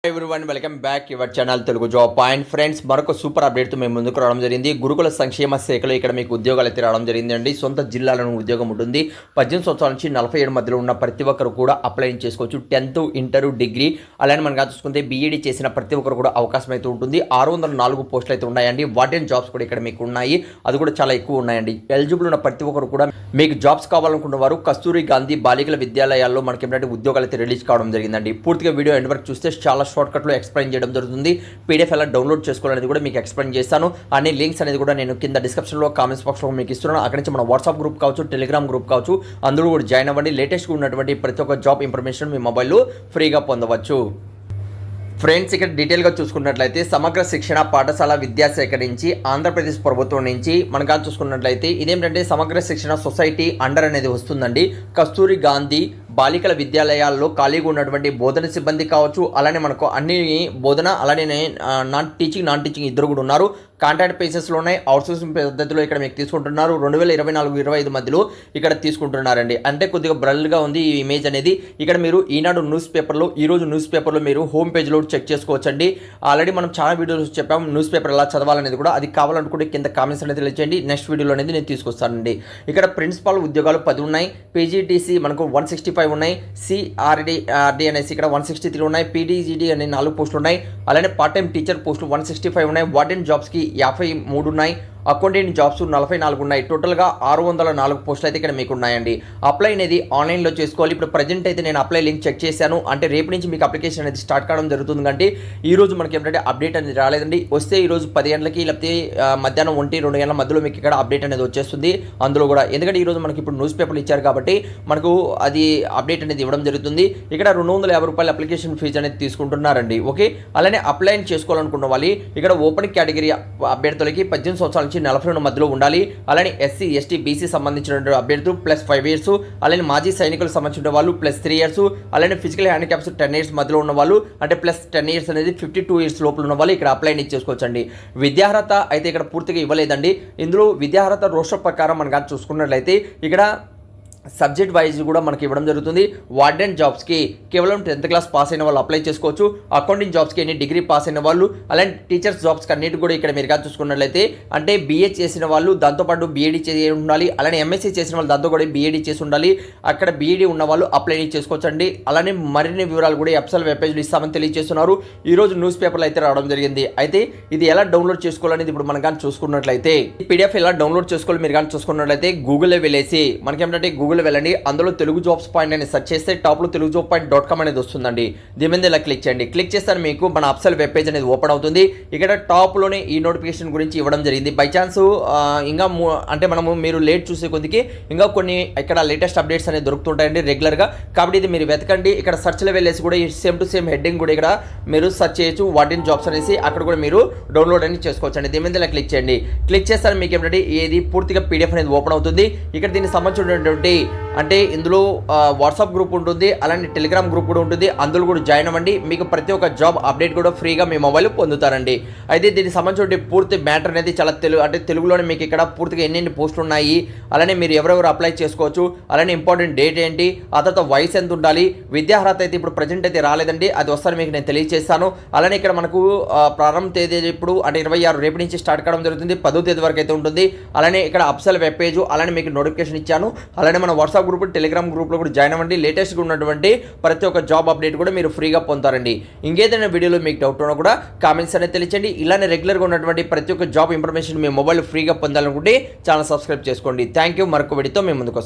Everyone welcome back your channel Telugu job point. Friends, మరొక super అప్డేట్తో మేము ముందుకు రావడం జరిగింది. గురుకుల సంక్షేమ శాఖలో ఇక్కడ మీకు ఉద్యోగాలు అయితే రావడం జరిగిందండి. సొంత జిల్లాలను ఉద్యోగం ఉంటుంది. 18 సంవత్సరాల నుంచి 47 మధ్యలో ఉన్న ప్రతి ఒక్కరు కూడా అప్లై చేసుకోవచ్చు. 10th, ఇంటర్, డిగ్రీ అలానే మనకు చూసుకుంటే బీఈడీ చేసిన ప్రతి ఒక్కరు కూడా అవకాశం అయితే ఉంటుంది. 604 పోస్టులు అయితే ఉన్నాయండి. వాటిన్ జాబ్స్ కూడా ఇక్కడ మీకు ఉన్నాయి, అది కూడా చాలా ఎక్కువ ఉన్నాయండి. ఎలిజిబుల్ ఉన్న ప్రతి ఒక్కరు కూడా మీకు జాబ్స్ కావాలనుకున్న వారు కస్తూరి గాంధీ బాలికల విద్యాలయాల్లో మనకి ఏంటంటే ఉద్యోగాలు అయితే రిలీజ్ కావడం జరిగిందండి. పూర్తిగా వీడియో ఎండ్ వరకు చూస్తే చాలా షార్ట్కట్లో ఎక్స్ప్లెయిన్ చేయడం జరుగుతుంది. పీడిఎఫ్ ఎలా డౌన్లోడ్ చేసుకోవాలనేది కూడా మీకు ఎక్స్ప్లెయిన్ చేస్తాను. అన్ని లింక్స్ అనేది కూడా నేను కింద డిస్క్రిప్షన్లో కామెంట్స్ బాక్స్లో మీకు ఇస్తున్నాను. అక్కడి నుంచి మన వాట్సాప్ గ్రూప్ కావచ్చు, టెలిగ్రామ్ గ్రూప్ కావచ్చు, అందులో కూడా జాయిన్ అవ్వండి. లేటెస్ట్గా ఉన్నటువంటి ప్రతి ఒక్క జాబ్ ఇన్ఫర్మేషన్ మీ మొబైల్లో ఫ్రీగా పొందవచ్చు. ఫ్రెండ్స్, ఇక్కడ డీటెయిల్గా చూసుకున్నట్లయితే సమగ్ర శిక్షణ పాఠశాల విద్యాశాఖ నుంచి ఆంధ్రప్రదేశ్ ప్రభుత్వం నుంచి మనకు చూసుకున్నట్లయితే ఇదేంటంటే సమగ్ర శిక్షణ సొసైటీ అండర్ అనేది వస్తుందండి. కస్తూరి గాంధీ బాలికల విద్యాలయాల్లో ఖాళీగా ఉన్నటువంటి బోధన సిబ్బంది కావచ్చు, అలానే మనకు అన్ని బోధన అలానే నాన్ టీచింగ్ ఇద్దరు కూడా ఉన్నారు. కాంట్రాక్ట్ బేసిస్లో ఉన్నాయి. అవుట్సోర్సింగ్ పద్ధతిలో ఇక్కడ మీకు తీసుకుంటున్నారు. 2024-25 మధ్యలో ఇక్కడ తీసుకుంటున్నారండి. అంటే కొద్దిగా బ్రల్గా ఉంది ఈ ఇమేజ్ అనేది. ఇక్కడ మీరు ఈనాడు న్యూస్ పేపర్లో, ఈరోజు న్యూస్ పేపర్లో మీరు హోమ్ పేజ్లో చెక్ చేసుకోవచ్చండి. ఆల్రెడీ మనం చాలా వీడియోస్ చెప్పాము న్యూస్ పేపర్ ఎలా చదవాలనేది కూడా. అది కావాలనుకుంటే కింద కామెంట్స్ అనేది తెలియజేయండి. నెక్స్ట్ వీడియోలో అనేది నేను తీసుకొస్తానండి. ఇక్కడ ప్రిన్సిపాల్ ఉద్యోగాలు 10 ఉన్నాయి. పీజీటీసీ మనకు 165 ఉన్నాయి. సిఆర్డి అనేసి ఇక్కడ 163 ఉన్నాయి. పీడీజీడీ అనే 4 పోస్టులు ఉన్నాయి. అలానే పార్ట్ టైం టీచర్ పోస్టులు 165 ఉన్నాయి. వార్డెన్ జాబ్స్కి 53 ఉన్నాయి. అకౌంటెంట్ జాబ్స్ 44 ఉన్నాయి. టోటల్గా 604 పోస్టులు అయితే ఇక్కడ మీకు ఉన్నాయండి. అప్లై అనేది ఆన్లైన్లో చేసుకోవాలి. ఇప్పుడు ప్రజెంట్ అయితే నేను అప్లై లింక్ చెక్ చేశాను. అంటే రేపు నుంచి మీకు అప్లికేషన్ అనేది స్టార్ట్ కావడం జరుగుతుంది. అంటే ఈ రోజు మనకి ఏంటంటే అప్డేట్ అనేది రాలేదండి. వస్తే ఈ రోజు 10 గంటలకి లేకపోతే మధ్యాహ్నం 1-2 గంటల మధ్యలో మీకు ఇక్కడ అప్డేట్ అనేది వచ్చేస్తుంది. అందులో కూడా ఎందుకంటే ఈరోజు మనకి ఇప్పుడు న్యూస్ పేపర్లు ఇచ్చారు కాబట్టి మనకు అది అప్డేట్ అనేది ఇవ్వడం జరుగుతుంది. ఇక్కడ 250 రూపాయల అప్లికేషన్ ఫీజు అనేది తీసుకుంటున్నారండి. ఓకే, అలానే అప్లై చేసుకోవాలనుకున్న వాళ్ళు ఇక్కడ ఓపెన్ కేటగిరీ అభ్యర్థులకి 18 సంవత్సరాల నుంచి 42 మధ్యలో ఉండాలి. అలానే ఎస్సీ, ఎస్టీ, బీసీ సంబంధించిన అభ్యర్థులు +5 ఇయర్స్, అలానే మాజీ సైనికులకు సంబంధించిన వాళ్ళు +3 ఇయర్స్, అలానే ఫిజికల్ హ్యాండిక్యాప్స్ 10 ఇయర్స్ మధ్యలో ఉన్న వాళ్ళు అంటే +10 ఇయర్స్ అనేది 52 ఇయర్స్ లోపల ఉన్న వాళ్ళు ఇక్కడ అప్లై చేసుకోవచ్చండి. విద్యార్హత అయితే ఇక్కడ పూర్తిగా ఇవ్వలేదండి. ఇందులో విద్యార్హత రోస్టర్ ప్రకారం మనం చూసుకున్నట్లయితే ఇక్కడ సబ్జెక్ట్ వైజ్ కూడా మనకి ఇవ్వడం జరుగుతుంది. వార్డెన్ జాబ్స్కి కేవలం 10th క్లాస్ పాస్ అయిన వాళ్ళు అప్లై చేసుకోవచ్చు. అకౌంటింగ్ జాబ్స్కి ఎన్ని డిగ్రీ పాస్ అయిన వాళ్ళు, అలాంటి టీచర్స్ జాబ్స్కి అన్నిటి కూడా ఇక్కడ మీరు చూసుకున్నట్లయితే అంటే బీఏ చేసిన వాళ్ళు దాంతోపాటు బీఈడీ చేసి ఉండాలి. అలానే ఎంఎస్సీ చేసిన వాళ్ళు దాంతో కూడా బీఈడీ చేసి ఉండాలి. అక్కడ బీఈడీ ఉన్న వాళ్ళు అప్లై చేసుకోవచ్చండి. అలానే మరిన్ని వివరాలు కూడా ఎఫ్ఎస్ఎల్ వెబ్ పేజ్లో ఇస్తామని తెలియజేస్తున్నారు. ఈరోజు న్యూస్ పేపర్లో అయితే రావడం జరిగింది. అయితే ఇది ఎలా డౌన్లోడ్ చేసుకోవాలనేది ఇప్పుడు మనం కానీ చూసుకున్నట్లయితే పీడిఎఫ్ ఎలా డౌన్లోడ్ చేసుకోవాలి మీరు కానీ చూసుకున్నట్లయితే గూగుల్లో వెళ్ళేసి మనకి ఏంటంటే గూగుల్ వెళ్ళండి. అందులో తెలుగు జాబ్స్ పాయింట్ అని సెర్చ్ చేస్తే టాప్లో telugujob.com అనేది వస్తుందండి. దీని మీద ఇలా క్లిక్ చేయండి. క్లిక్ చేస్తే మీకు మన అఫ్సల్ వెబ్ పేజ్ అనేది ఓపెన్ అవుతుంది. ఇక్కడ టాప్లోనే ఈ నోటిఫికేషన్ గురించి ఇవ్వడం జరిగింది. బై ఛాన్స్ ఇంకా అంటే మీరు లేట్ చూసే కొద్దికి ఇంకా కొన్ని ఇక్కడ లేటెస్ట్ అప్డేట్స్ అనేది దొరుకుతుంటాయండి రెగ్యులర్గా. కాబట్టి ఇది మీరు వెతకండి. ఇక్కడ సెర్చ్లో వెళ్ళేసి కూడా సేమ్ టు సేమ్ హెడ్డింగ్ కూడా ఇక్కడ మీరు సెర్చ్ చేయొచ్చు. వాటిన్ జాబ్స్ అనేసి అక్కడ కూడా మీరు డౌన్లోడ్ అనేది చేసుకోవచ్చండి. దీని మీద ఇలా క్లిక్ చేయండి. క్లిక్ చేస్తారు మీకు ఏంటంటే ఏది పూర్తిగా పీడిఎఫ్ అనేది ఓపెన్ అవుతుంది. ఇక్కడ దీనికి సంబంధించినటువంటి అంటే ఇందులో వాట్సాప్ గ్రూప్ ఉంటుంది, అలానే టెలిగ్రామ్ గ్రూప్ కూడా ఉంటుంది. అందులో కూడా జాయిన్ అవ్వండి. మీకు ప్రతి ఒక్క జాబ్ అప్డేట్ కూడా ఫ్రీగా మీ మొబైల్ పొందుతారండి. అయితే దీనికి సంబంధించిన పూర్తి మ్యాటర్ అనేది చాలా తెలుగులోనే మీకు ఇక్కడ పూర్తిగా ఎన్ని పోస్టులు ఉన్నాయి, అలానే మీరు ఎవరెవరు అప్లై చేసుకోవచ్చు, అలానే ఇంపార్టెంట్ డేట్ ఏంటి, ఆ తర్వాత వయసు ఎంత ఉండాలి, విద్యార్హత అయితే ఇప్పుడు ప్రజెంట్ అయితే రాలేదండి, అది వస్తాను మీకు నేను తెలియజేస్తాను. అలానే ఇక్కడ మనకు ప్రారంభ తేదీ ఇప్పుడు అంటే 26 రేపు నుంచి స్టార్ట్ కావడం జరుగుతుంది. 10వ తేదీ వరకు అయితే ఉంటుంది. అలానే ఇక్కడ అఫ్సల్ వెబ్ పేజ్, అలానే మీకు నోటిఫికేషన్ ఇచ్చాను. అలానే మన వాట్సాప్ గ్రూప్, టెలిగ్రామ్ గ్రూప్లో కూడా జాయిన్ అవ్వండి. లేటెస్ట్గా ఉన్నటువంటి ప్రతి ఒక్క జాబ్ అప్డేట్ కూడా మీరు ఫ్రీగా పొందుతారండి. ఇంకేదైనా వీడియోలో మీకు డౌట్ ఉన్నా కూడా కామెంట్స్ అనేది తెలియచేయండి. ఇలానే రెగ్యులర్గా ఉన్నటువంటి ప్రతి ఒక్క జాబ్ ఇన్ఫర్మేషన్ మీ మొబైల్ ఫ్రీగా పొందాలనుకుంటే ఛానల్ సబ్స్క్రైబ్ చేసుకోండి. Thank you. మరొక వీడియోతో మేము ముందుకు వస్తాం.